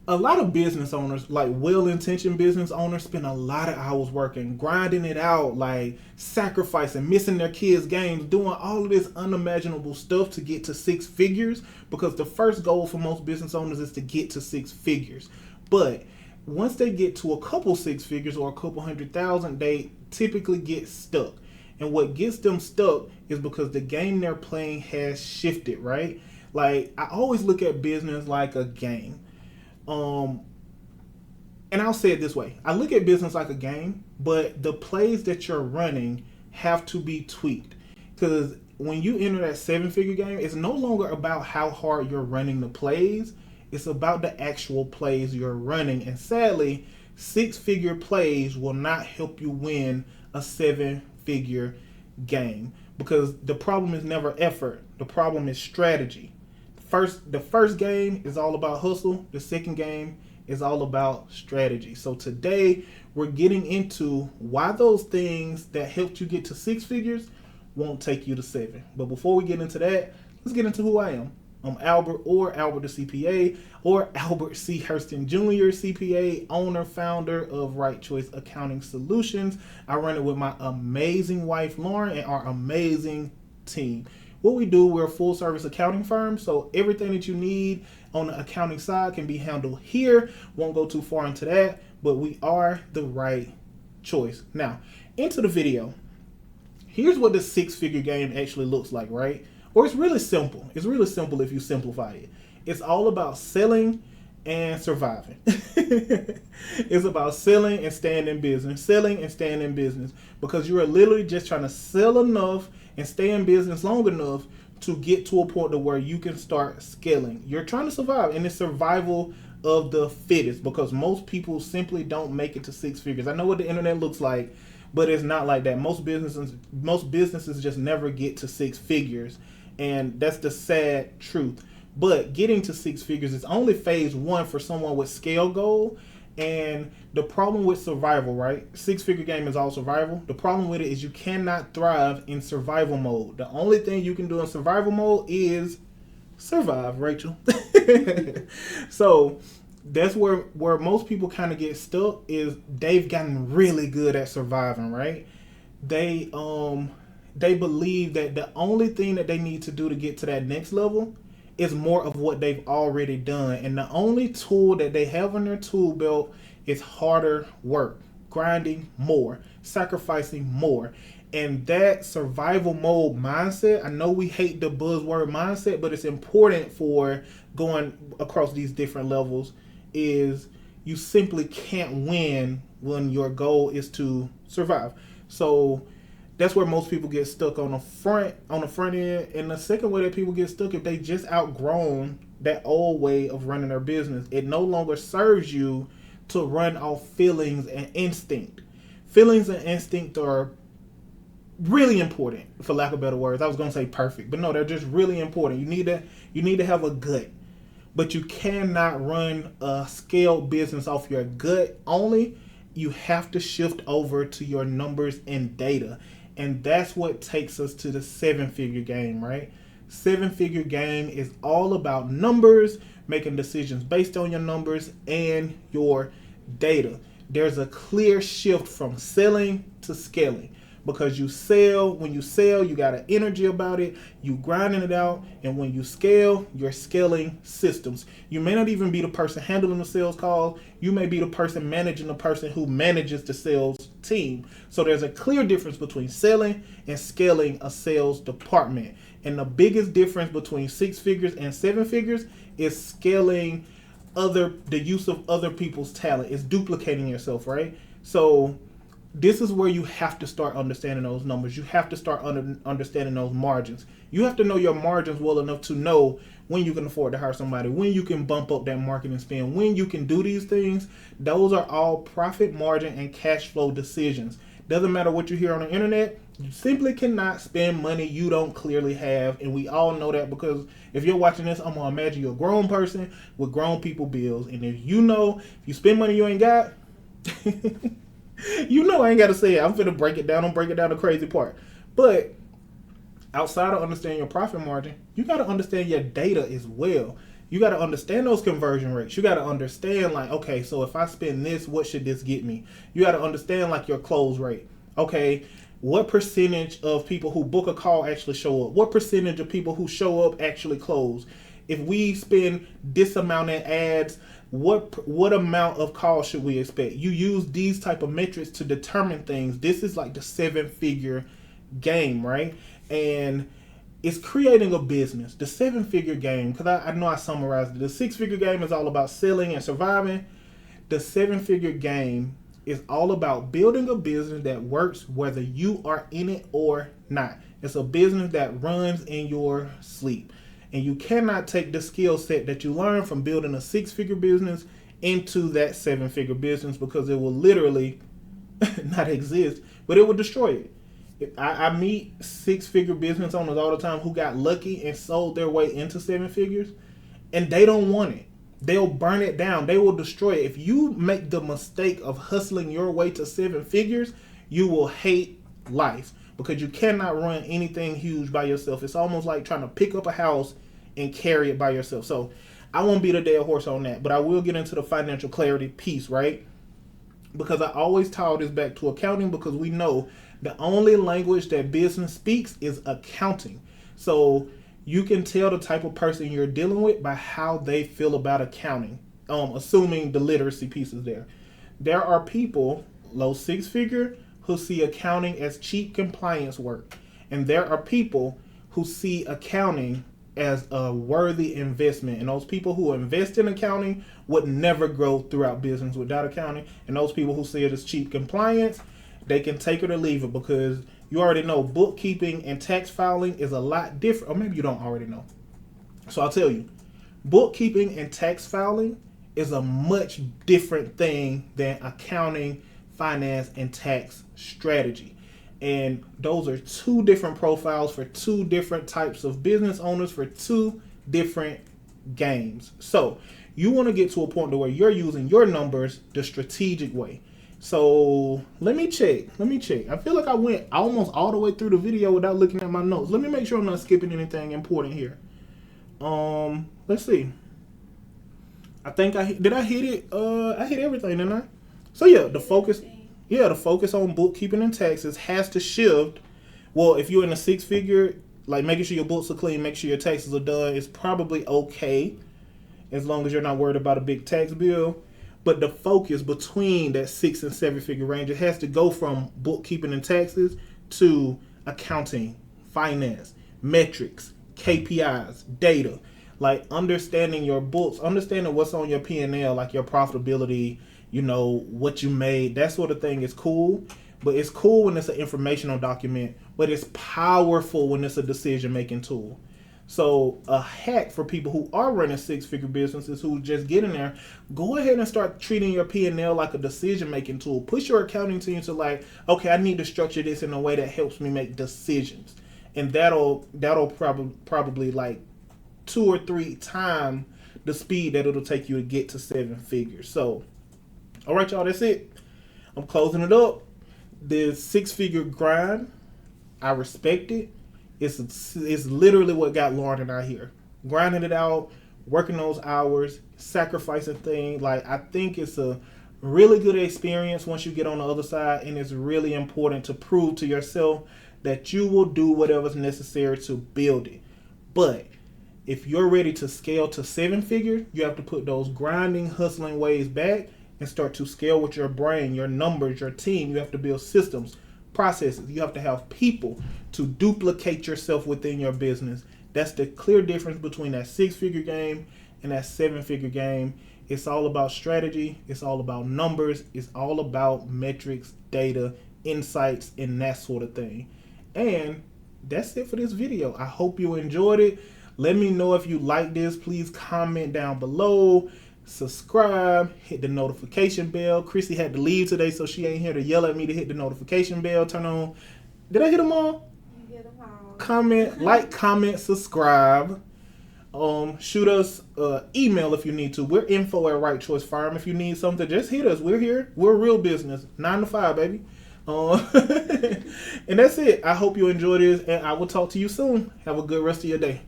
A lot of business owners, like well-intentioned business owners, spend a lot of hours working, grinding it out, like sacrificing, missing their kids' games, doing all of this unimaginable stuff to get to six figures. Because the first goal for most business owners is to get to six figures. But once they get to a couple six figures or a couple 100,000, they typically get stuck. And what gets them stuck is because the game they're playing has shifted, right? Like, I always look at business like a game. And I'll say it this way. I look at business like a game, but the plays that you're running have to be tweaked. Because when you enter that seven-figure game, it's no longer about how hard you're running the plays. It's about the actual plays you're running. And sadly, six-figure plays will not help you win a seven-figure game. Because the problem is never effort. The problem is strategy. The first game is all about hustle. The second game is all about strategy. So today we're getting into why those things that helped you get to six figures won't take you to seven. But before we get into that, let's get into who I am. I'm Albert, or Albert the CPA, or Albert C. Hurston Jr. CPA, owner, founder of Right Choice Accounting Solutions. I run it with my amazing wife, Lauren, and our amazing team. What we do, we're a full service accounting firm, so everything that you need on the accounting side can be handled here. Won't go too far into that, but we are the right choice. Now, into the video. Here's what the six-figure game actually looks like, right? Or it's really simple. It's really simple if you simplify it. It's all about selling and surviving. It's about selling and staying in business. Selling and staying in business. Because you are literally just trying to sell enough and stay in business long enough to get to a point to where you can start scaling. You're trying to survive, and it's survival of the fittest, because most people simply don't make it to six figures. I know what the internet looks like, but it's not like that. Most businesses just never get to six figures, and that's the sad truth. But getting to six figures is only phase one for someone with scale goal. And the problem with survival, right? Six-figure game is all survival. The problem with it is you cannot thrive in survival mode. The only thing you can do in survival mode is survive, Rachel. So that's where most people kind of get stuck, is they've gotten really good at surviving, right? They believe that the only thing that they need to do to get to that next level is more of what they've already done. And the only tool that they have on their tool belt is harder work, grinding more, sacrificing more. And that survival mode mindset, I know we hate the buzzword mindset, but it's important for going across these different levels, is you simply can't win when your goal is to survive. So that's where most people get stuck on the front end. And the second way that people get stuck, if they just outgrown that old way of running their business, it no longer serves you to run off feelings and instinct. Feelings and instinct are really important, for lack of better words. I was going to say perfect, but no, they're just really important. You need to have a gut, but you cannot run a scaled business off your gut only. You have to shift over to your numbers and data. And that's what takes us to the seven-figure game, right? Seven-figure game is all about numbers, making decisions based on your numbers and your data. There's a clear shift from selling to scaling, because when you sell, you got an energy about it, you grinding it out, and when you scale, you're scaling systems. You may not even be the person handling the sales call, you may be the person managing the person who manages the sales team. So there's a clear difference between selling and scaling a sales department. And the biggest difference between six figures and seven figures is scaling the use of other people's talent. It's duplicating yourself, right? So this is where you have to start understanding those numbers. You have to start understanding those margins. You have to know your margins well enough to know when you can afford to hire somebody, when you can bump up that marketing spend, when you can do these things. Those are all profit margin and cash flow decisions. Doesn't matter what you hear on the internet. You simply cannot spend money you don't clearly have. And we all know that, because if you're watching this, I'm going to imagine you're a grown person with grown people bills. And if you spend money you ain't got, you know I ain't got to say it. I'm finna break it down. I'm breaking down the crazy part. But outside of understanding your profit margin, you got to understand your data as well. You got to understand those conversion rates. You got to understand, like, okay, so if I spend this, what should this get me? You got to understand, like, your close rate. Okay, what percentage of people who book a call actually show up? What percentage of people who show up actually close? If we spend this amount in ads, what amount of calls should we expect? You use these type of metrics to determine things. This is like the 7-figure game, right? And it's creating a business. The 7-figure game, because I know I summarized it. The 6-figure game is all about selling and surviving. The 7-figure game is all about building a business that works whether you are in it or not. It's a business that runs in your sleep. And you cannot take the skill set that you learn from building a 6-figure business into that 7-figure business, because it will literally not exist, but it will destroy it. I meet 6-figure business owners all the time who got lucky and sold their way into 7 figures, and they don't want it. They'll burn it down. They will destroy it. If you make the mistake of hustling your way to 7 figures, you will hate life, because you cannot run anything huge by yourself. It's almost like trying to pick up a house and carry it by yourself. So I won't beat a dead horse on that, but I will get into the financial clarity piece, right? Because I always tie this back to accounting, because we know the only language that business speaks is accounting. So you can tell the type of person you're dealing with by how they feel about accounting, assuming the literacy piece is there. There are people, low 6-figure, who see accounting as cheap compliance work. And there are people who see accounting as a worthy investment. And those people who invest in accounting would never grow throughout business without accounting. And those people who see it as cheap compliance, they can take it or leave it, because you already know bookkeeping and tax filing is a lot different. Or maybe you don't already know. So I'll tell you, bookkeeping and tax filing is a much different thing than accounting, finance, and tax strategy. And those are 2 different profiles for 2 different types of business owners for 2 different games. So you want to get to a point where you're using your numbers the strategic way. So let me check. I feel like I went almost all the way through the video without looking at my notes. Let me make sure I'm not skipping anything important here. Let's see. I think I hit it. I hit everything, didn't I? So yeah, the focus on bookkeeping and taxes has to shift. Well, if you're in a 6-figure, like making sure your books are clean, make sure your taxes are done, is probably okay, as long as you're not worried about a big tax bill. But the focus between that 6 and 7-figure range, it has to go from bookkeeping and taxes to accounting, finance, metrics, KPIs, data, like understanding your books, understanding what's on your P&L, like your profitability, you know, what you made, that sort of thing is cool. But it's cool when it's an informational document, but it's powerful when it's a decision-making tool. So a hack for people who are running 6-figure businesses, who just get in there, go ahead and start treating your P&L like a decision-making tool. Push your accounting team to like, okay, I need to structure this in a way that helps me make decisions. And that'll probably like 2 or 3 times the speed that it'll take you to get to 7 figures. So, all right, y'all, that's it. I'm closing it up. The 6-figure grind, I respect it. It's literally what got Lauren and I here. Grinding it out, working those hours, sacrificing things. Like, I think it's a really good experience once you get on the other side, and it's really important to prove to yourself that you will do whatever's necessary to build it. But if you're ready to scale to 7 figures, you have to put those grinding, hustling ways back and start to scale with your brain, your numbers, your team. You have to build systems, processes. You have to have people to duplicate yourself within your business. That's the clear difference between that 6-figure game and that 7-figure game. It's all about strategy. It's all about numbers. It's all about metrics, data, insights, and that sort of thing. And that's it for this video. I hope you enjoyed it. Let me know if you like this. Please comment down below. Subscribe, hit the notification bell. Chrissy had to leave today, so she ain't here to yell at me to hit the notification bell. Turn on. Did I hit them all? You hit them all. Comment, like, comment, subscribe. Shoot us email if you need to. We're info@Right Choice Farm. If you need something, just hit us. We're here. We're real business. 9 to 5, baby. And that's it. I hope you enjoy this, and I will talk to you soon. Have a good rest of your day.